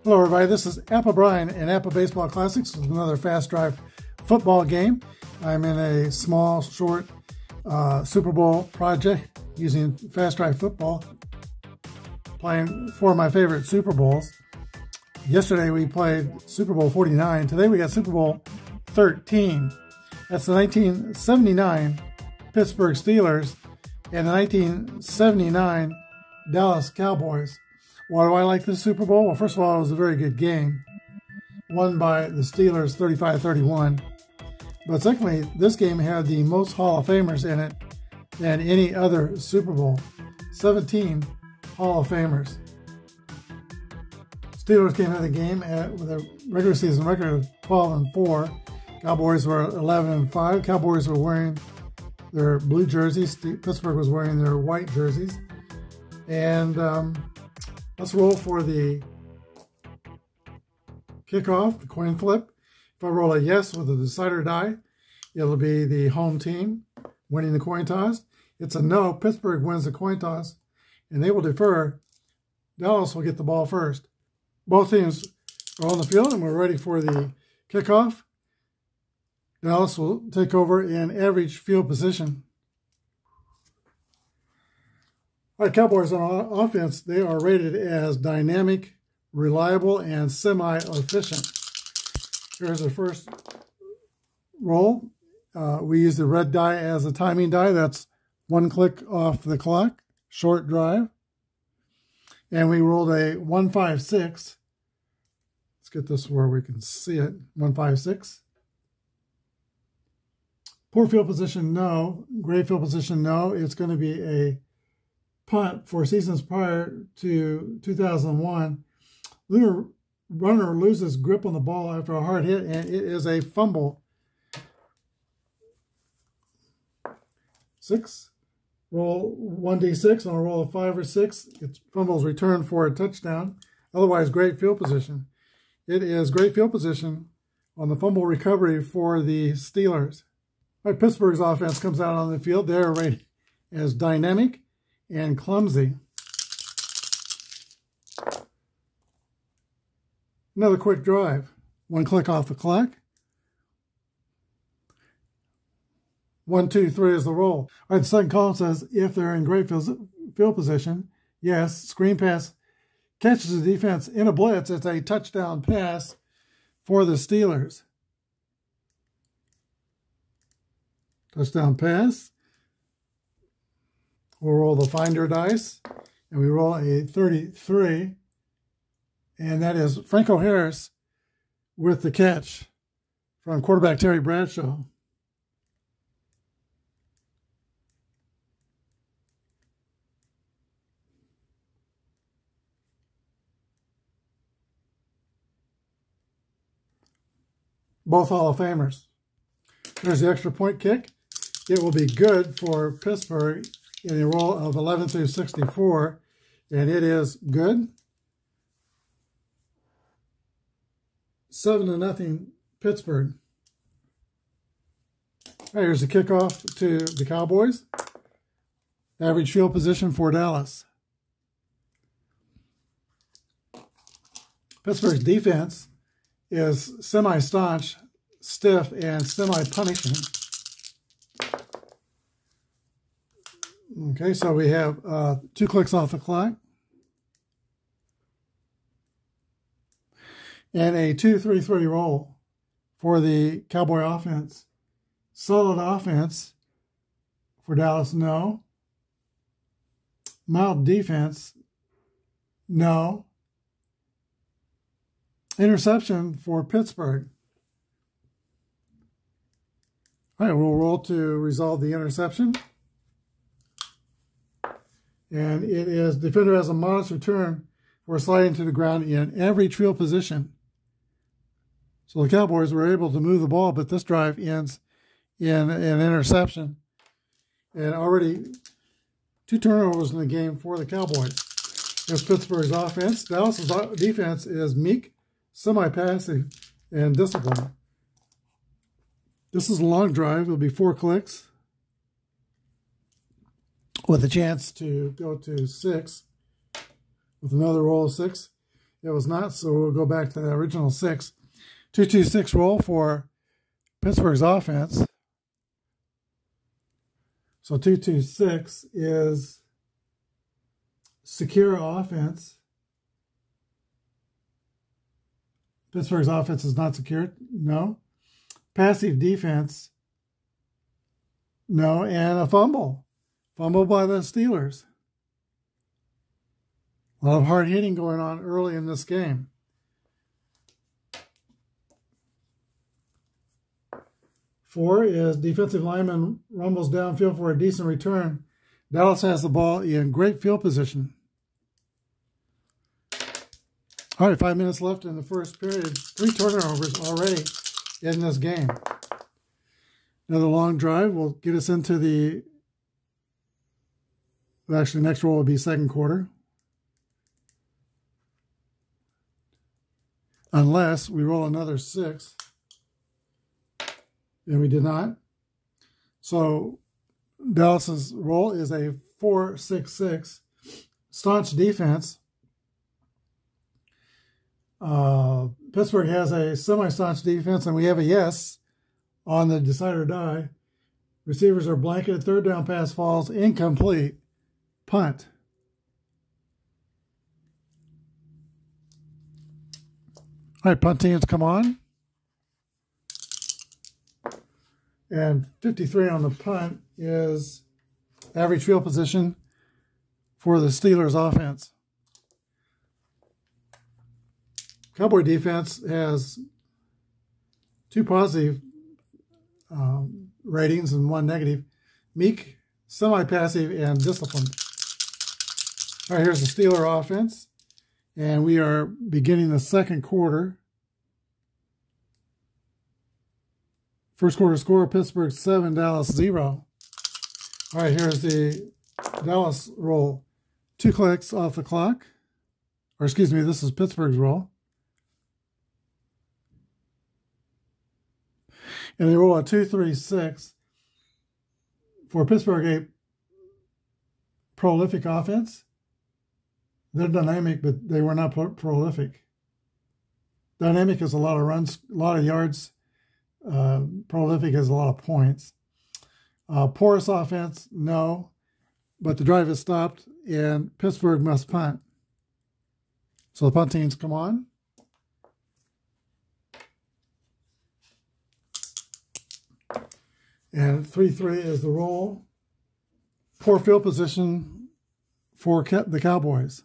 Hello everybody, this is Apple Brian and Apple Baseball Classics with another Fast Drive football game. I'm in a small, short Super Bowl project using Fast Drive football, playing four of my favorite Super Bowls. Yesterday we played Super Bowl 49. Today we got Super Bowl 13. That's the 1979 Pittsburgh Steelers and the 1979 Dallas Cowboys. Why do I like this Super Bowl? Well, first of all, it was a very good game, won by the Steelers 35-31. But secondly, this game had the most Hall of Famers in it than any other Super Bowl. 17 Hall of Famers. Steelers came out of the game with a regular season record of 12-4. Cowboys were 11-5. Cowboys were wearing their blue jerseys. Pittsburgh was wearing their white jerseys. And let's roll for the kickoff, the coin flip. If I roll a yes with a decider die, it'll be the home team winning the coin toss. It's a no, Pittsburgh wins the coin toss, and they will defer. Dallas will get the ball first. Both teams are on the field, and we're ready for the kickoff. Dallas will take over in average field position. All right, Cowboys on offense, they are rated as dynamic, reliable, and semi-efficient. Here's the first roll. We use the red die as a timing die. That's one click off the clock, short drive. And we rolled a 1-5-6. Let's get this where we can see it. 1-5-6. Poor field position, no. Great field position, no. It's going to be a punt for seasons prior to 2001. Runner loses grip on the ball after a hard hit, and it is a fumble. 6. Roll 1d6 on a roll of 5 or 6. It's fumbles returned for a touchdown. Otherwise, great field position. It is great field position on the fumble recovery for the Steelers. All right, Pittsburgh's offense comes out on the field. They're rated as dynamic and clumsy. Another quick drive. One click off the clock. 1, 2, 3 is the roll. All right, the second column says if they're in great field position, yes. Screen pass catches the defense in a blitz. It's a touchdown pass for the Steelers. Touchdown pass. We'll roll the finder dice, and we roll a 33, and that is Franco Harris with the catch from quarterback Terry Bradshaw. Both Hall of Famers. There's the extra point kick. It will be good for Pittsburgh in a roll of 11-64, and it is good. 7-0 Pittsburgh. All right, here's the kickoff to the Cowboys. Average field position for Dallas. Pittsburgh's defense is semi-staunch, stiff, and semi-punishing. Okay, so we have 2 clicks off the clock. And a 2-3-3 roll for the Cowboy offense. Solid offense for Dallas, no. Mild defense, no. Interception for Pittsburgh. All right, we'll roll to resolve the interception. And it is defender has a modest return for sliding to the ground in average field position. So the Cowboys were able to move the ball, but this drive ends in an interception. And already 2 turnovers in the game for the Cowboys. Here's Pittsburgh's offense. Dallas's defense is meek, semi-passive, and disciplined. This is a long drive. It'll be 4 clicks with a chance to go to 6 with another roll of 6. It was not, so we'll go back to the original 6. 2-2-6 roll for Pittsburgh's offense. So 2-2-6 is secure offense. Pittsburgh's offense is not secure. No. Passive defense. No. And a fumble. Fumble by the Steelers. A lot of hard hitting going on early in this game. Four is defensive lineman rumbles downfield for a decent return. Dallas has the ball in great field position. All right, 5 minutes left in the first period. 3 turnovers already in this game. Another long drive will get us into the, actually next roll will be second quarter. Unless we roll another 6. And we did not. So Dallas's roll is a 4-6-6. Staunch defense. Pittsburgh has a semi-staunch defense, and we have a yes on the decide or die. Receivers are blanketed. Third down pass falls incomplete. Punt. All right, punt teams, come on. And 53 on the punt is average field position for the Steelers offense. Cowboy defense has 2 positive ratings and 1 negative. Meek, semi-passive, and disciplined. All right, here's the Steeler offense. And we are beginning the second quarter. First quarter score, Pittsburgh 7, Dallas 0. All right, here's the Dallas roll. 2 clicks off the clock. Or excuse me, this is Pittsburgh's roll. And they roll a 2-3-6 for Pittsburgh, a prolific offense. They're dynamic, but they were not prolific. Dynamic is a lot of runs, a lot of yards. Prolific is a lot of points. Porous offense, no. But the drive is stopped, and Pittsburgh must punt. So the punt teams come on. And 3-3 is the roll. Poor field position for the Cowboys.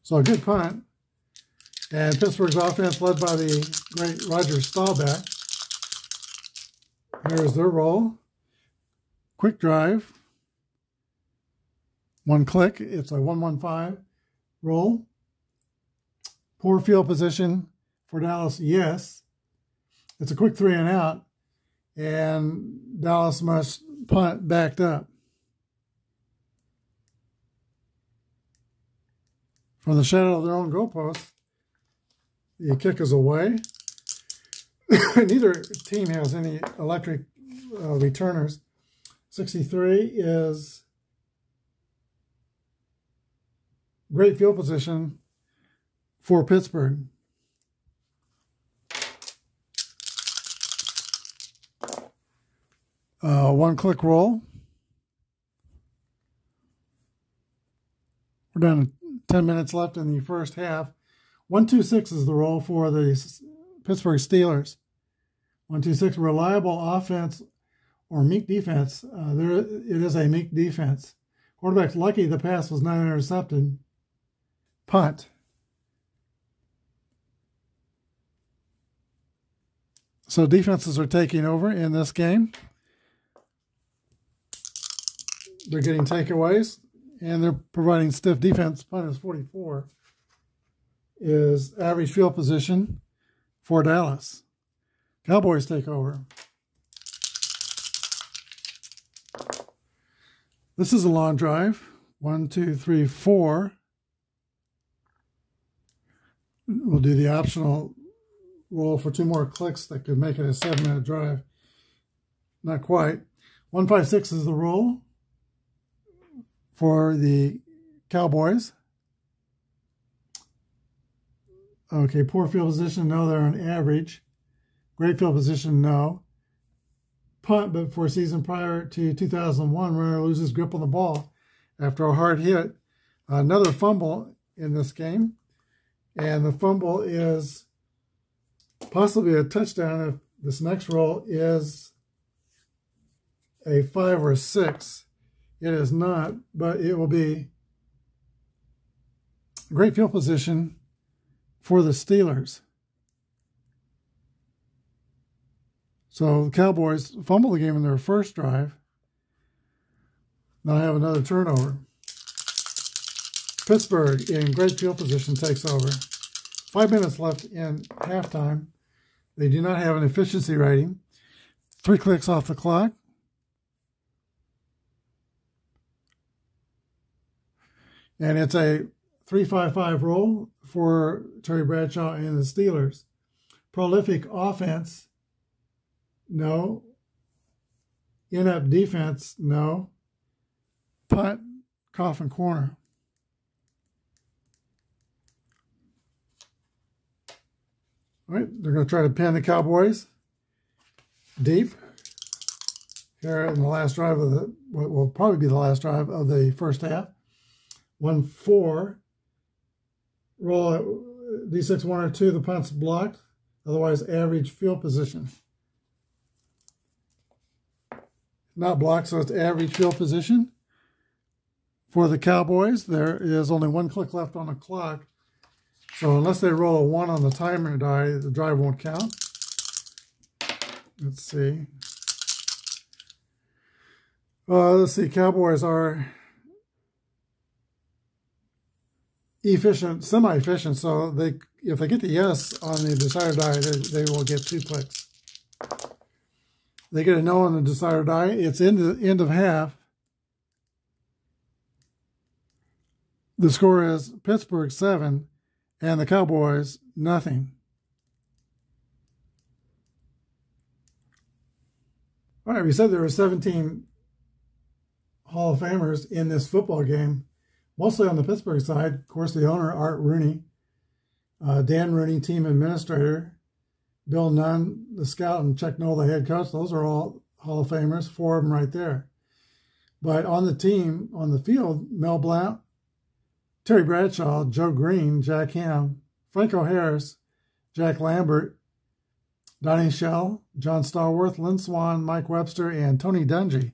So a good punt. And Pittsburgh's offense led by the great Roger Staubach. Here's their roll. Quick drive. 1 click. It's a 1-1-5 roll. Poor field position for Dallas, yes. It's a quick 3 and out. And Dallas must punt backed up. From the shadow of their own goalpost, the kick is away. Neither team has any electric returners. 63 is great field position for Pittsburgh. One-click roll. We're down to 10 minutes left in the first half. 1-2-6 is the roll for the Pittsburgh Steelers. 1-2-6, reliable offense or meek defense. It is a meek defense. Quarterback's lucky the pass was not intercepted. Punt. So defenses are taking over in this game. They're getting takeaways, and they're providing stiff defense. Punt is 44. Is average field position for Dallas. Cowboys take over. This is a long drive. 1, 2, 3, 4. We'll do the optional roll for 2 more clicks that could make it a 7-minute drive. Not quite. 1-5-6 is the roll for the Cowboys. Okay, poor field position, no, they're on average. Great field position, no. Punt, but for a season prior to 2001, runner loses grip on the ball after a hard hit. Another fumble in this game, and the fumble is possibly a touchdown if this next roll is a 5 or 6. It is not, but it will be a great field position for the Steelers. So the Cowboys fumble the game in their first drive. Now I have another turnover. Pittsburgh in great field position takes over. 5 minutes left in halftime. They do not have an efficiency rating. 3 clicks off the clock. And it's a 3-5-5 roll for Terry Bradshaw and the Steelers. Prolific offense, no. Inept defense, no. Punt, coffin corner. All right, they're going to try to pin the Cowboys deep here in the last drive of the, what will probably be the last drive of the first half. 1-4. Roll at D6 1 or 2. The punt's blocked. Otherwise, average field position. Not blocked, so it's average field position. For the Cowboys, there is only 1 click left on the clock. So unless they roll a 1 on the timer die, the drive won't count. Let's see. Let's see. Cowboys are efficient, semi-efficient, so if they get the yes on the decider die, they will get 2 clicks. They get a no on the decider die. It's in the end of half. The score is Pittsburgh 7 and the Cowboys nothing. All right, we said there were 17 Hall of Famers in this football game. Mostly on the Pittsburgh side, of course, the owner, Art Rooney, Dan Rooney, team administrator, Bill Nunn, the scout, and Chuck Noll, the head coach. Those are all Hall of Famers, 4 of them right there. But on the team, on the field, Mel Blount, Terry Bradshaw, Joe Green, Jack Ham, Franco Harris, Jack Lambert, Donnie Shell, John Stallworth, Lynn Swann, Mike Webster, and Tony Dungy.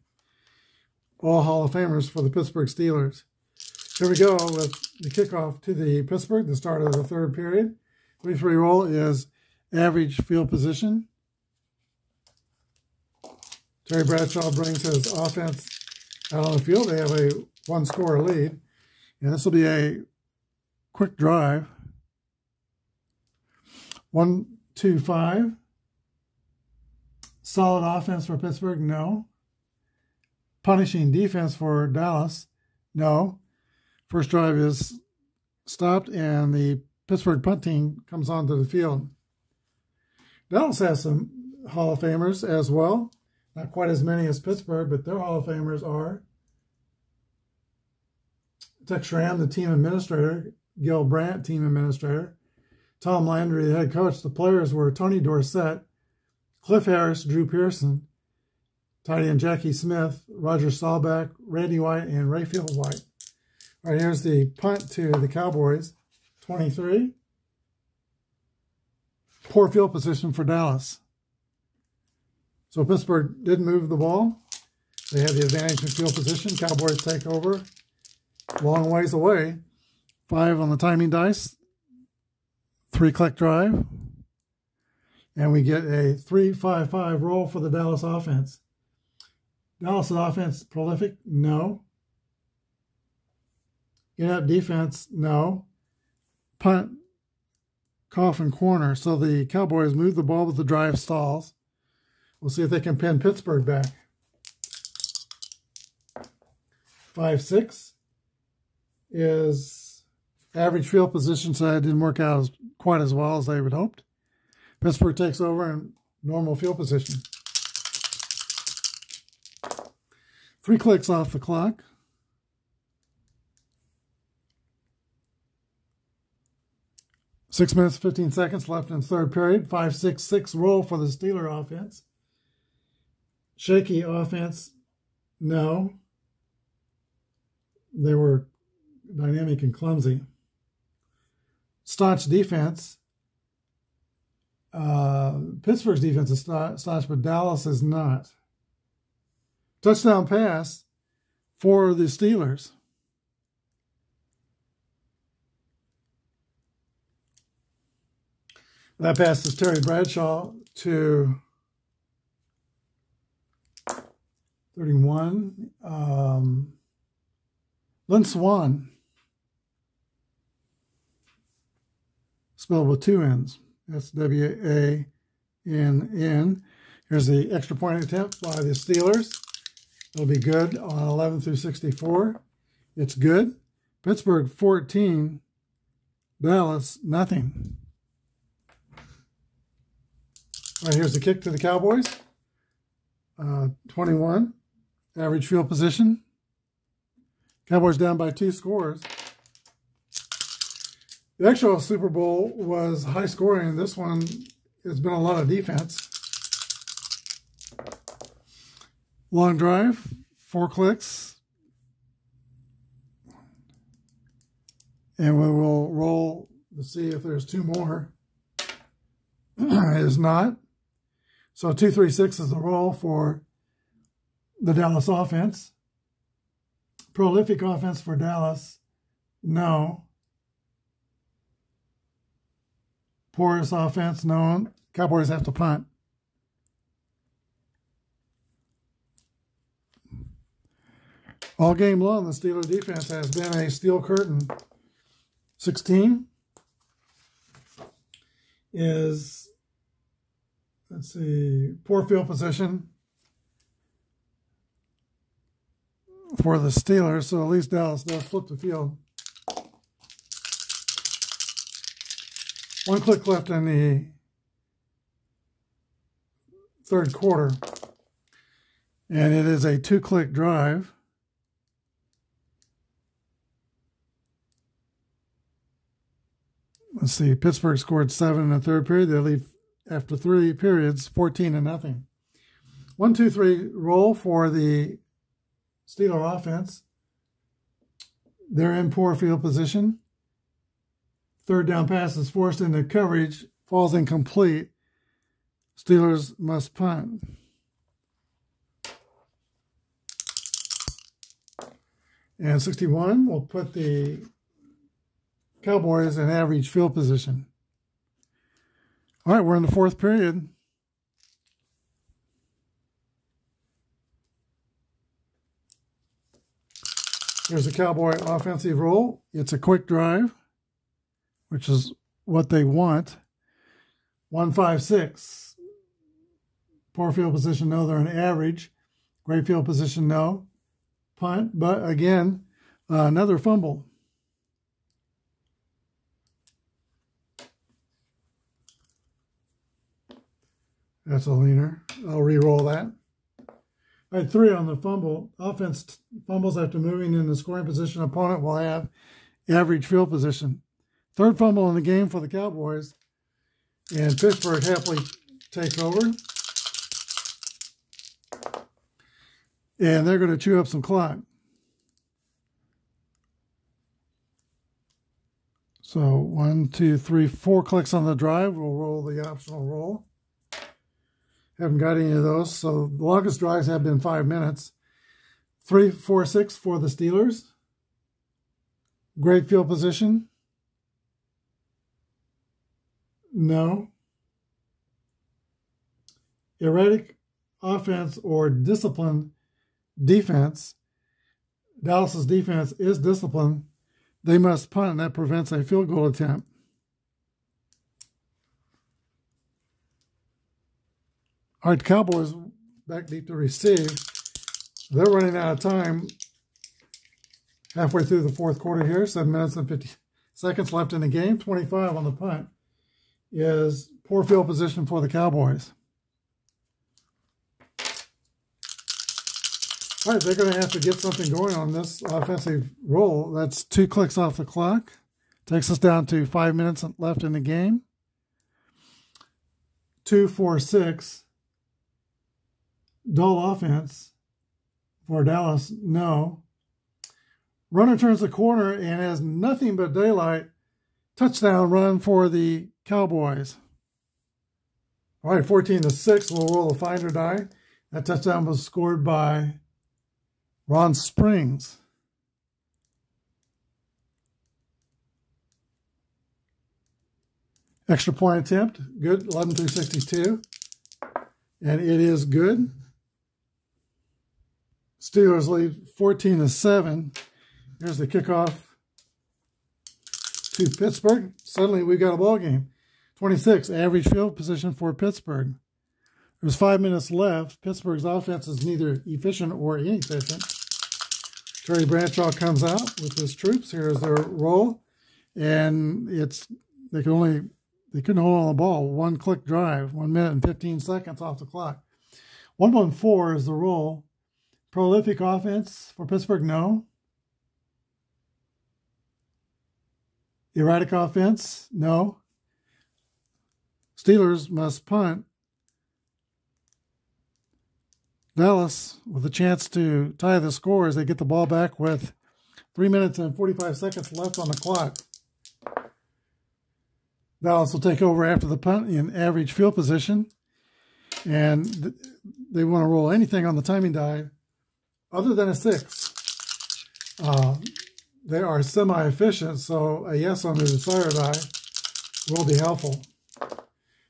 All Hall of Famers for the Pittsburgh Steelers. Here we go with the kickoff to the Pittsburgh, the start of the third period. 3-3 roll is average field position. Terry Bradshaw brings his offense out on the field. They have a 1-score lead. And this will be a quick drive. 1-2-5. Solid offense for Pittsburgh? No. Punishing defense for Dallas? No. First drive is stopped, and the Pittsburgh punt team comes onto the field. Dallas has some Hall of Famers as well. Not quite as many as Pittsburgh, but their Hall of Famers are Tex Schramm, the team administrator, Gil Brandt, team administrator, Tom Landry, the head coach. The players were Tony Dorsett, Cliff Harris, Drew Pearson, tight end Jackie Smith, Roger Staubach, Randy White, and Rayfield White. All right, here's the punt to the Cowboys. 23. Poor field position for Dallas. So Pittsburgh didn't move the ball. They had the advantage in field position. Cowboys take over. Long ways away. 5 on the timing dice. 3-click drive. And we get a 3-5-5 roll for the Dallas offense. Dallas offense prolific? No. Inept defense? No. Punt, coffin corner. So the Cowboys move the ball with the drive stalls. We'll see if they can pin Pittsburgh back. 5-6 is average field position, so that didn't work out quite as well as they would hoped. Pittsburgh takes over in normal field position. 3 clicks off the clock. 6 minutes, 15 seconds left in third period. 5-6-6 roll for the Steeler offense. Shaky offense, no. They were dynamic and clumsy. Staunch defense. Pittsburgh's defense is staunch, but Dallas is not. Touchdown pass for the Steelers. That pass is Terry Bradshaw to 31. Lynn Swann, spelled with two N's. S-W-A-N-N. Here's the extra point attempt by the Steelers. It'll be good on 11 through 64. It's good. Pittsburgh 14, Dallas nothing. All right, here's the kick to the Cowboys. 21, average field position. Cowboys down by 2 scores. The actual Super Bowl was high scoring. This one has been a lot of defense. Long drive, 4 clicks. And we will roll to see if there's 2 more. It is not. So 2-3-6 is the roll for the Dallas offense. Prolific offense for Dallas, no. Porous offense, no. Cowboys have to punt. All game long, the Steeler defense has been a steel curtain. 16 is, let's see, poor field position for the Steelers, so at least Dallas does flip the field. 1 click left in the third quarter, and it is a 2-click drive. Let's see, Pittsburgh scored 7 in the third period. They leave after 3 periods, 14-0. 1-2-3 roll for the Steeler offense. They're in poor field position. Third down pass is forced into coverage, falls incomplete. Steelers must punt. And 61 will put the Cowboys in average field position. All right, we're in the fourth period. Here's a Cowboy offensive roll. It's a quick drive, which is what they want. 1-5-6. Poor field position, no. They're an average. Great field position, no. Punt, but again, another fumble. That's a leaner. I'll re-roll that. All right, 3 on the fumble. Offense fumbles after moving in the scoring position. Opponent will have average field position. Third fumble in the game for the Cowboys. And Pittsburgh happily takes over. And they're going to chew up some clock. So 1, 2, 3, 4 clicks on the drive. We'll roll the optional roll. Haven't got any of those. So the longest drives have been 5 minutes. 3-4-6 for the Steelers. Great field position. No. Erratic offense or disciplined defense. Dallas's defense is disciplined. They must punt, and that prevents a field goal attempt. All right, the Cowboys back deep to receive. They're running out of time halfway through the fourth quarter here. 7 minutes and 50 seconds left in the game. 25 on the punt is poor field position for the Cowboys. All right, they're going to have to get something going on this offensive roll. That's 2 clicks off the clock Takes us down to 5 minutes left in the game. 2-4-6. Dull offense for Dallas, no. Runner turns the corner and has nothing but daylight. Touchdown run for the Cowboys. All right, 14-6. We'll roll the find or die. That touchdown was scored by Ron Springs. Extra point attempt, good, 11-62. And it is good. Steelers lead 14-7. Here's the kickoff to Pittsburgh. Suddenly we got a ball game. 26, average field position for Pittsburgh. There's 5 minutes left. Pittsburgh's offense is neither efficient or inefficient. Terry Bradshaw comes out with his troops. Here's their roll. And they couldn't hold on the ball. One-click drive, 1 minute and 15 seconds off the clock. 1-1-4 is the roll. Prolific offense for Pittsburgh, no. Erratic offense, no. Steelers must punt. Dallas with a chance to tie the score as they get the ball back with 3 minutes and 45 seconds left on the clock. Dallas will take over after the punt in average field position. And they want to roll anything on the timing die other than a 6. They are semi-efficient, so a yes on the decider die will be helpful.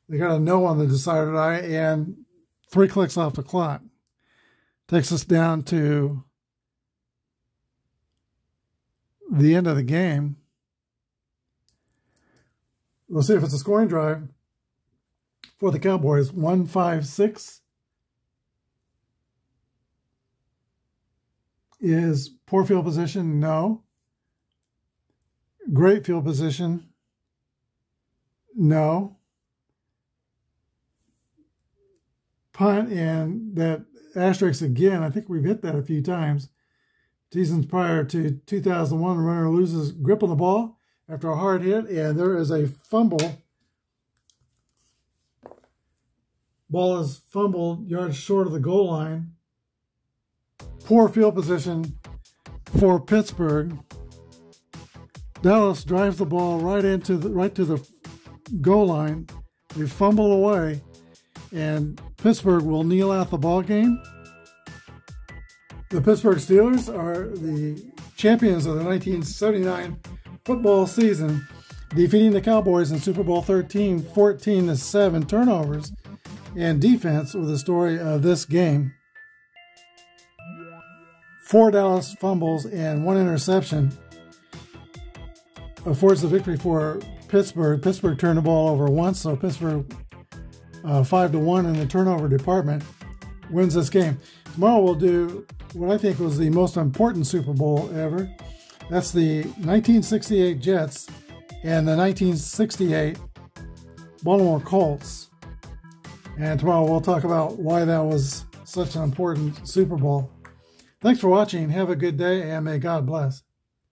They got a no on the decider die and 3 clicks off the clock. Takes us down to the end of the game. We'll see if it's a scoring drive for the Cowboys. 1-5-6 is poor field position, no. Great field position, no. Punt and that asterisk again, I think we've hit that a few times. Seasons prior to 2001, the runner loses grip on the ball after a hard hit, and there is a fumble. Ball is fumbled yards short of the goal line. Poor field position for Pittsburgh. Dallas drives the ball right to the goal line. They fumble away, and Pittsburgh will kneel out the ball game. The Pittsburgh Steelers are the champions of the 1979 football season, defeating the Cowboys in Super Bowl 13, 14-7 turnovers and defense with the story of this game. 4 Dallas fumbles and 1 interception affords the victory for Pittsburgh. Pittsburgh turned the ball over once, so Pittsburgh 5-1 in the turnover department wins this game. Tomorrow we'll do what I think was the most important Super Bowl ever. That's the 1968 Jets and the 1968 Baltimore Colts. And tomorrow we'll talk about why that was such an important Super Bowl. Thanks for watching. Have a good day, and may God bless.